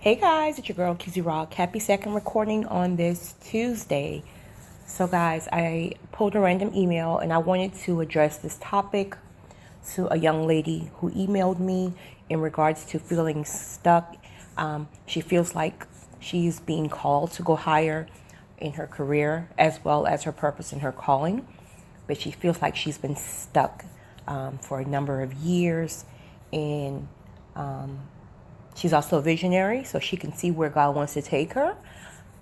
Hey guys, it's your girl Kizzy Rock. Happy second recording on this Tuesday. So guys, I pulled a random email and I wanted to address this topic to a young lady who emailed me in regards to feeling stuck. She feels like she's being called to go higher in her career as well as her purpose and her calling, but she feels like she's been stuck for a number of years, and she's also a visionary, so she can see where God wants to take her.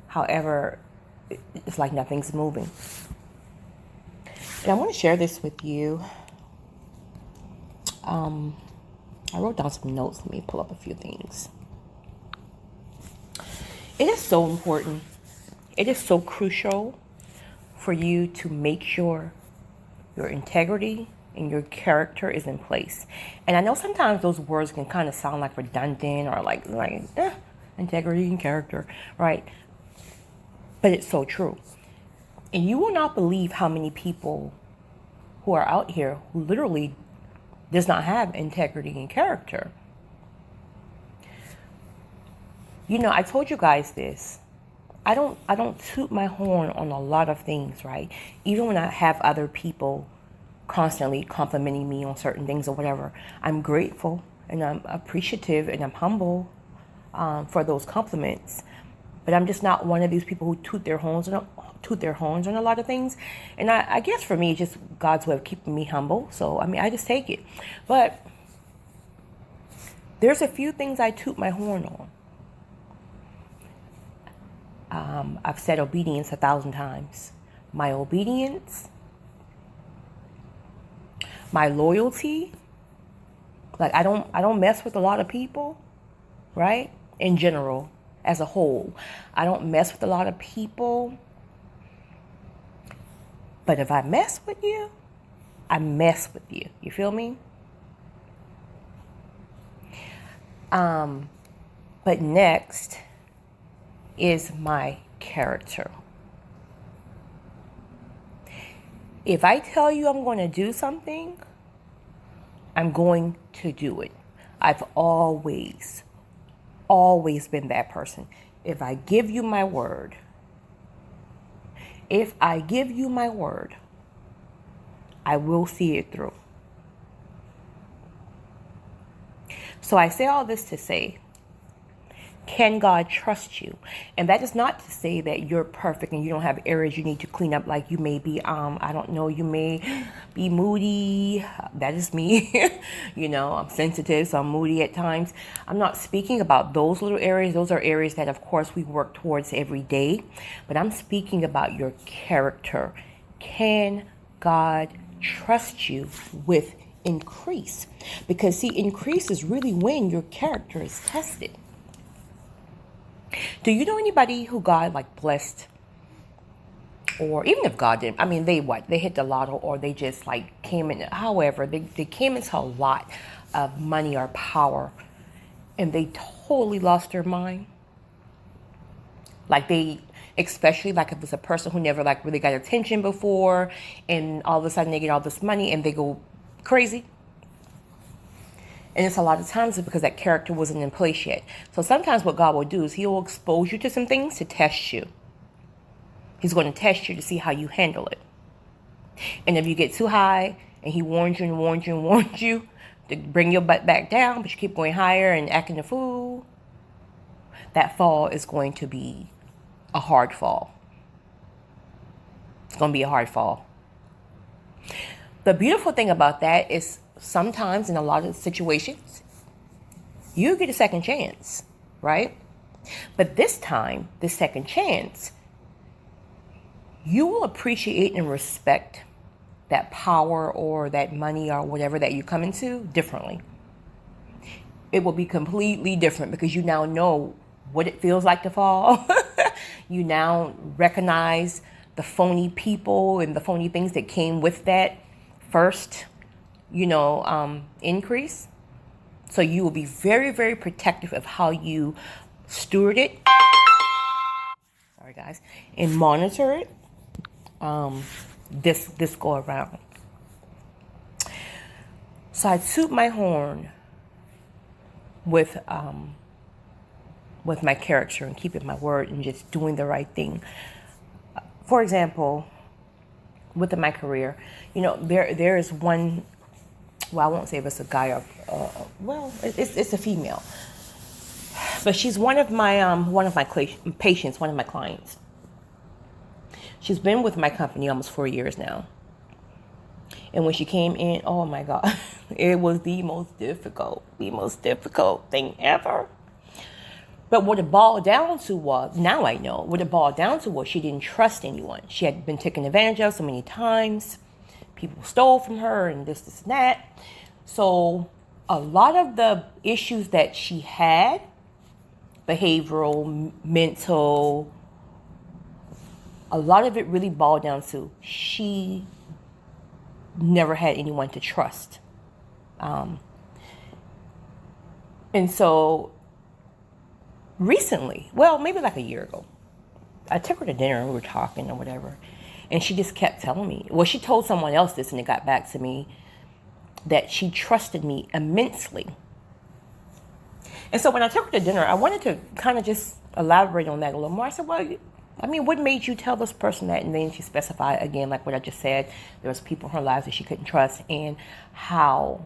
However, it's like nothing's moving. And I want to share this with you. I wrote down some notes. Let me pull up a few things. It is so important. It is so crucial for you to make sure your integrity and your character is in place. And I know sometimes those words can kind of sound like redundant or like integrity and character, right? But it's so true. And you will not believe how many people who are out here who literally does not have integrity and character. You know, I told you guys this. I don't toot my horn on a lot of things, right? Even when I have other people constantly complimenting me on certain things or whatever, I'm grateful and I'm appreciative and I'm humble for those compliments. But I'm just not one of these people who toot their horns on a lot of things. And I guess for me, it's just God's way of keeping me humble. So, I mean, I just take it. But there's a few things I toot my horn on. I've said obedience 1,000 times. My obedience, my loyalty. Like I don't mess with a lot of people, right? In general, as a whole, I don't mess with a lot of people. But if I mess with you, I mess with you. You feel me? But next is my character. If I tell you I'm going to do something, I'm going to do it. I've always been that person. If I give you my word, I will see it through. So I say all this to say, can God trust you? And that is not to say that you're perfect and you don't have areas you need to clean up. Like you may be, I don't know, you may be moody. That is me. You know, I'm sensitive, so I'm moody at times. I'm not speaking about those little areas. Those are areas that, of course, we work towards every day. But I'm speaking about your character. Can God trust you with increase? Because, see, increase is really when your character is tested. Do you know anybody who God like blessed, or even if God didn't, I mean, they hit the lotto, or they just like came in, however, they came into a lot of money or power and they totally lost their mind. Like especially like if it's a person who never like really got attention before and all of a sudden they get all this money and they go crazy. And it's a lot of times because that character wasn't in place yet. So sometimes what God will do is he will expose you to some things to test you. He's going to test you to see how you handle it. And if you get too high and he warns you and warns you and warns you to bring your butt back down, but you keep going higher and acting a fool, that fall is going to be a hard fall. It's going to be a hard fall. The beautiful thing about that is sometimes in a lot of situations, you get a second chance, right? But this time, this second chance, you will appreciate and respect that power or that money or whatever that you come into differently. It will be completely different because you now know what it feels like to fall. You now recognize the phony people and the phony things that came with that first increase. So you will be very, very protective of how you steward it. Sorry, guys. And monitor it. This go around. So I toot my horn with with my character and keeping my word and just doing the right thing. For example, within my career, there is one. Well, I won't say if it's a guy or it's a female, but she's one of my patients, one of my clients. She's been with my company almost 4 years now. And when she came in, oh my God, it was the most difficult thing ever. But what it boiled down to was, now I know, what it boiled down to was she didn't trust anyone. She had been taken advantage of so many times. People stole from her and this and that. So a lot of the issues that she had, behavioral, mental, a lot of it really boiled down to she never had anyone to trust. And so recently, well, maybe like a year ago, I took her to dinner and we were talking or whatever. And she just kept telling me, well, she told someone else this and it got back to me, that she trusted me immensely. And so when I took her to dinner, I wanted to kind of just elaborate on that a little more. I said, well, what made you tell this person that? And then she specified again, like what I just said, there was people in her lives that she couldn't trust, and how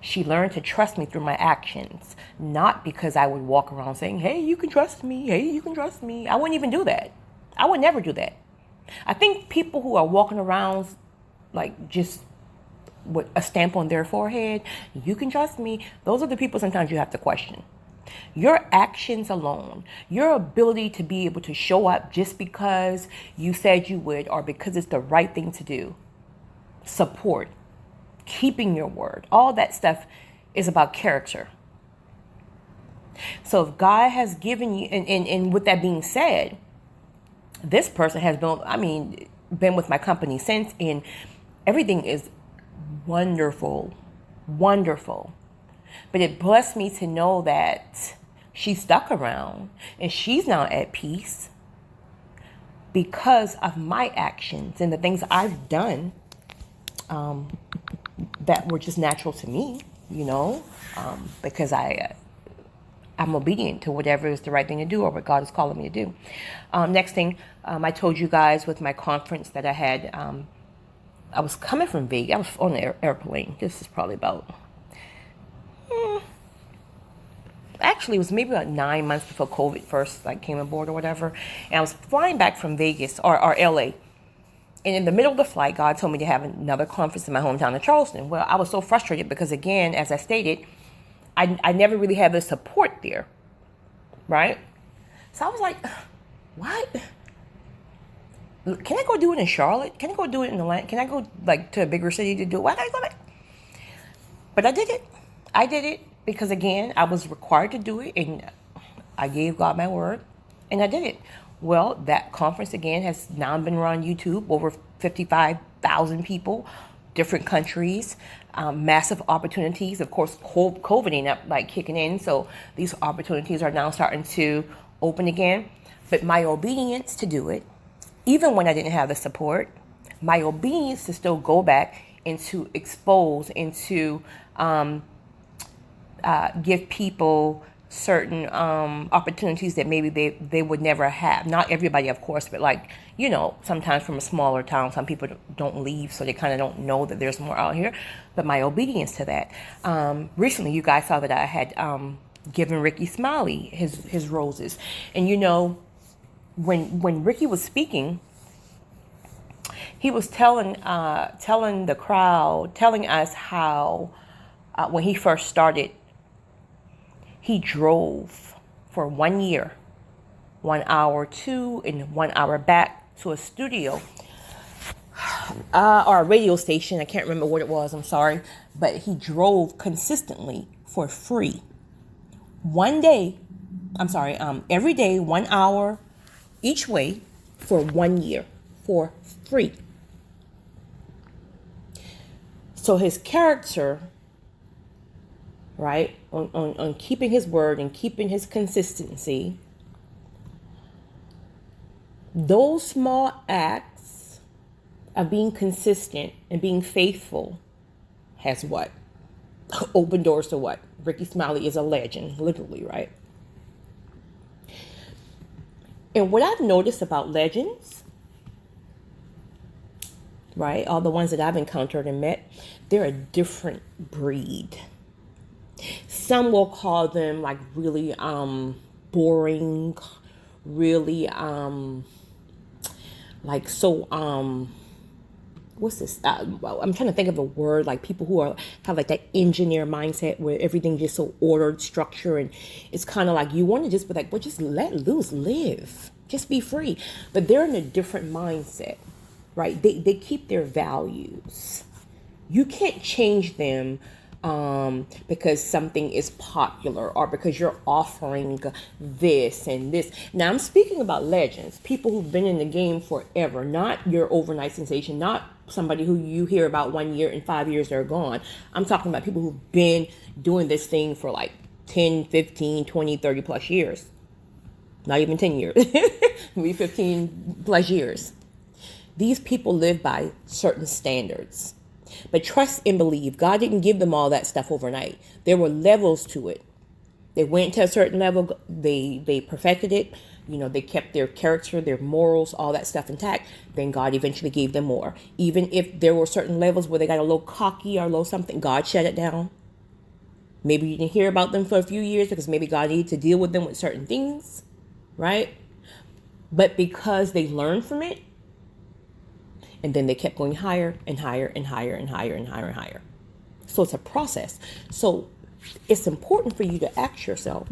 she learned to trust me through my actions, not because I would walk around saying, hey, you can trust me. Hey, you can trust me. I wouldn't even do that. I would never do that. I think people who are walking around like just with a stamp on their forehead, you can trust me, those are the people sometimes you have to question. Your actions alone, your ability to be able to show up just because you said you would or because it's the right thing to do, support, keeping your word, all that stuff is about character. So if God has given you, and with that being said, this person has been with my company since, and everything is wonderful. But it blessed me to know that she stuck around and she's now at peace because of my actions and the things I've done that were just natural to me, because I'm obedient to whatever is the right thing to do or what God is calling me to do. Next thing, I told you guys with my conference that I had, I was coming from Vegas. I was on the airplane. This is probably about, actually it was maybe about 9 months before COVID first came aboard or whatever. And I was flying back from Vegas or LA. And in the middle of the flight, God told me to have another conference in my hometown of Charleston. Well, I was so frustrated because, again, as I stated, I never really had the support there, right? So I was like, what? Can I go do it in Charlotte? Can I go do it in Atlanta? Can I go to a bigger city to do it? Why can't I go back? But I did it. I did it because, again, I was required to do it, and I gave God my word, and I did it. Well, that conference, again, has now been run on YouTube, over 55,000 people, different countries, massive opportunities. Of course, COVID ain't up kicking in, so these opportunities are now starting to open again. But my obedience to do it, even when I didn't have the support, my obedience to still go back and to expose and to give people certain opportunities that maybe they would never have. Not everybody, of course, but sometimes from a smaller town, some people don't leave, so they kind of don't know that there's more out here. But my obedience to that. Recently, you guys saw that I had given Ricky Smiley his roses. And when Ricky was speaking, he was telling the crowd, telling us how when he first started, he drove for 1 year, 1 hour to and 1 hour back to a studio or a radio station. I can't remember what it was. I'm sorry. But he drove consistently for free. Every day, 1 hour each way for 1 year for free. So his character, right, on keeping his word and keeping his consistency, those small acts of being consistent and being faithful has what? Open doors to what? Ricky Smiley is a legend, literally, right? And what I've noticed about legends, right, all the ones that I've encountered and met, they're a different breed. Some will call them like really boring, really like so what's this? I'm trying to think of a word, like people who are have like that engineer mindset where everything just so ordered, structure, and it's kind of like you want to just be like, well, just let loose, live, just be free. But they're in a different mindset, right? They keep their values. You can't change them because something is popular or because you're offering this and this. Now, I'm speaking about legends, people who've been in the game forever, not your overnight sensation, not somebody who you hear about 1 year and 5 years they're gone. I'm talking about people who've been doing this thing for like 10, 15, 20, 30 plus years. Not even 10 years, maybe 15 plus years. These people live by certain standards. But trust and believe, God didn't give them all that stuff overnight. There were levels to it. They went to a certain level, they perfected it, they kept their character, their morals, all that stuff intact. Then God eventually gave them more. Even if there were certain levels where they got a little cocky or a little something, God shut it down. Maybe you didn't hear about them for a few years because maybe God needed to deal with them with certain things, right? But because they learned from it, and then they kept going higher and higher and higher and higher and higher and higher. So it's a process. So it's important for you to ask yourself,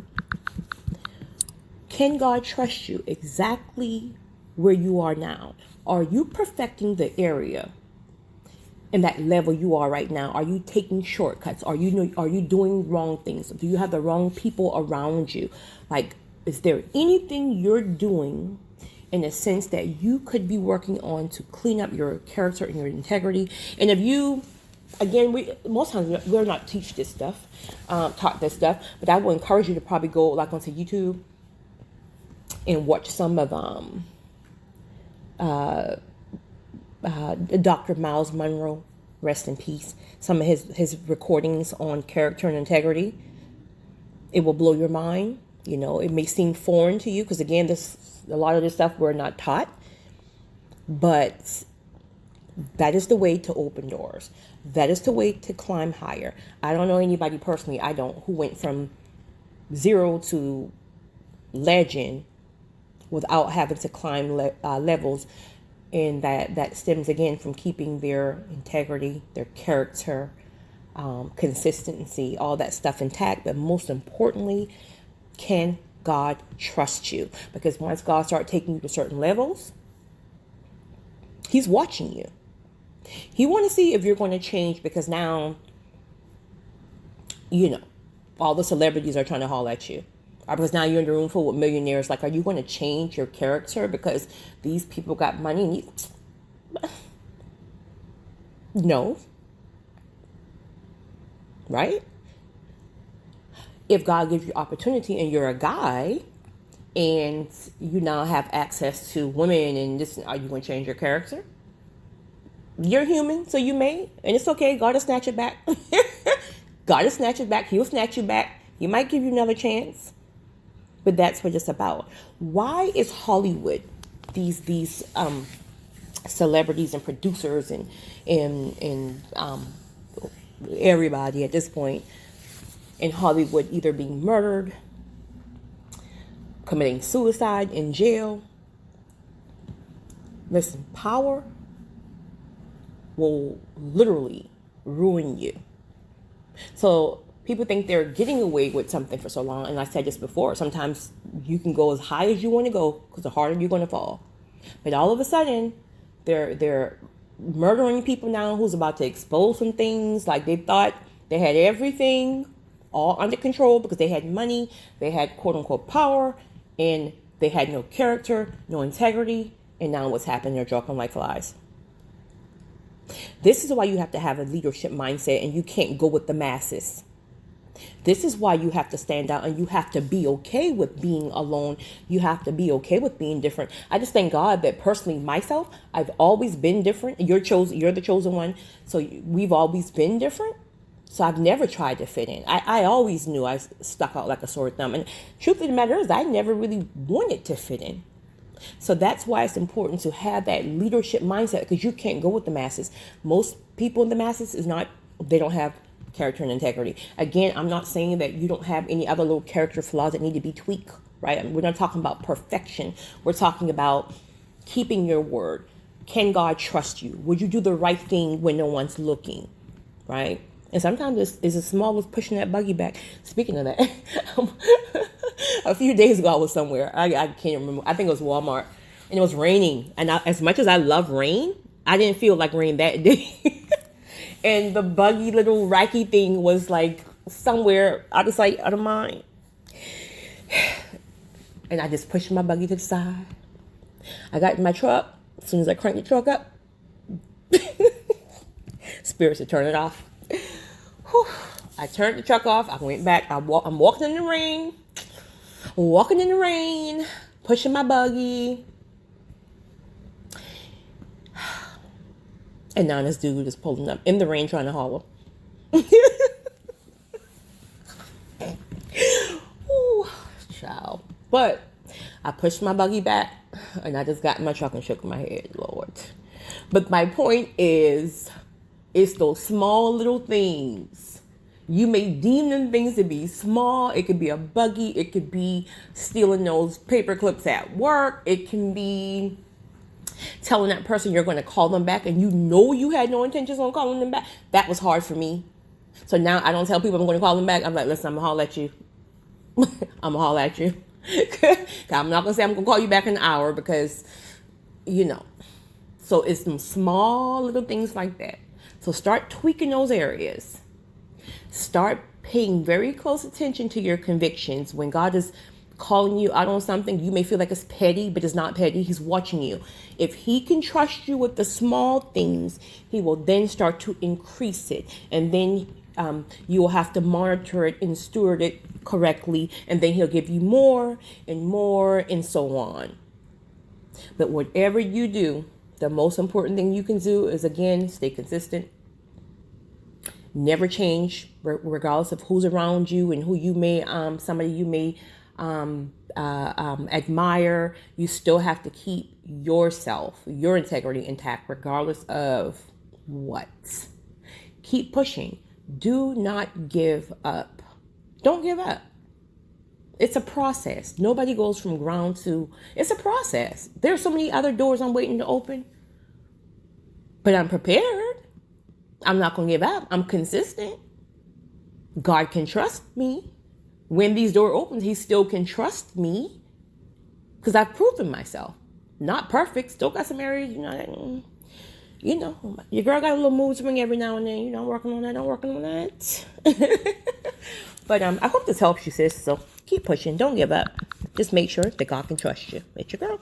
can God trust you exactly where you are now? Are you perfecting the area in that level you are right now? Are you taking shortcuts? Are you doing wrong things? Do you have the wrong people around you? Like, is there anything you're doing in a sense that you could be working on to clean up your character and your integrity? And if you, again, most times we're not taught this stuff, but I will encourage you to probably go like onto YouTube and watch some of Dr. Miles Monroe, rest in peace, some of his recordings on character and integrity. It will blow your mind. It may seem foreign to you because, again, a lot of this stuff we're not taught, but that is the way to open doors. That is the way to climb higher. I don't know anybody personally, who went from 0 to legend without having to climb levels. And that stems again from keeping their integrity, their character, consistency, all that stuff intact. But most importantly, can God trust you? Because once God starts taking you to certain levels, he's watching you. He wants to see if you're going to change, because now, all the celebrities are trying to haul at you. Or because now you're in the room full with millionaires. Like, are you going to change your character because these people got money? No. Right? If God gives you opportunity and you're a guy and you now have access to women and this, are you going to change your character? You're human, so you may, and it's okay. God will snatch it back. God will snatch it back. He'll snatch you back. He might give you another chance. But that's what it's about. Why is Hollywood, these celebrities and producers and everybody at this point in Hollywood either being murdered, committing suicide, in jail? Listen, power will literally ruin you. So people think they're getting away with something for so long. And I said this before, sometimes you can go as high as you want to go because the harder you're going to fall. But all of a sudden, they're murdering people now who's about to expose some things. Like, they thought they had everything all under control because they had money, they had quote unquote power, and they had no character, no integrity. And now what's happened? They're dropping like flies. This is why you have to have a leadership mindset, and you can't go with the masses. This is why you have to stand out, and you have to be okay with being alone. You have to be okay with being different. I just thank God that personally, myself, I've always been different. You're the chosen one. So we've always been different. So I've never tried to fit in. I always knew I stuck out like a sore thumb. And truth of the matter is, I never really wanted to fit in. So that's why it's important to have that leadership mindset, because you can't go with the masses. Most people in the masses they don't have character and integrity. Again, I'm not saying that you don't have any other little character flaws that need to be tweaked, right? We're not talking about perfection. We're talking about keeping your word. Can God trust you? Would you do the right thing when no one's looking, right? And sometimes it's as small as pushing that buggy back. Speaking of that, a few days ago I was somewhere. I can't remember. I think it was Walmart. And it was raining. And as much as I love rain, I didn't feel like rain that day. And the buggy little racky thing was like somewhere out of sight, out of mind. And I just pushed my buggy to the side. I got in my truck. As soon as I cranked the truck up, spirits to turn it off. Whew. I turned the truck off. I went back. I'm walking in the rain. Walking in the rain, pushing my buggy. And now this dude is pulling up in the rain trying to holler. Ooh, child. But I pushed my buggy back and I just got in my truck and shook my head, Lord. But my point is, it's those small little things. You may deem them things to be small. It could be a buggy. It could be stealing those paper clips at work. It can be telling that person you're going to call them back and you know you had no intentions on calling them back. That was hard for me. So now I don't tell people I'm going to call them back. I'm like, listen, I'm going to holler at you. I'm going to holler at you. I'm not going to say I'm going to call you back in an hour because, So it's some small little things like that. So start tweaking those areas. Start paying very close attention to your convictions. When God is calling you out on something, you may feel like it's petty, but it's not petty. He's watching you. If he can trust you with the small things, he will then start to increase it. And then you will have to monitor it and steward it correctly. And then he'll give you more and so on. But whatever you do, the most important thing you can do is, again, stay consistent. Never change, regardless of who's around you and who you may, somebody you may admire. You still have to keep yourself, your integrity intact, regardless of what. Keep pushing. Do not give up. Don't give up. It's a process. Nobody goes from ground to, it's a process. There's so many other doors I'm waiting to open, but I'm prepared. I'm not going to give up. I'm consistent. God can trust me. When these doors open, he still can trust me because I've proven myself. Not perfect. Still got some areas, your girl got a little mood swing every now and then. I'm working on that. I'm working on that. But I hope this helps you, sis. So keep pushing. Don't give up. Just make sure that God can trust you. It's your girl.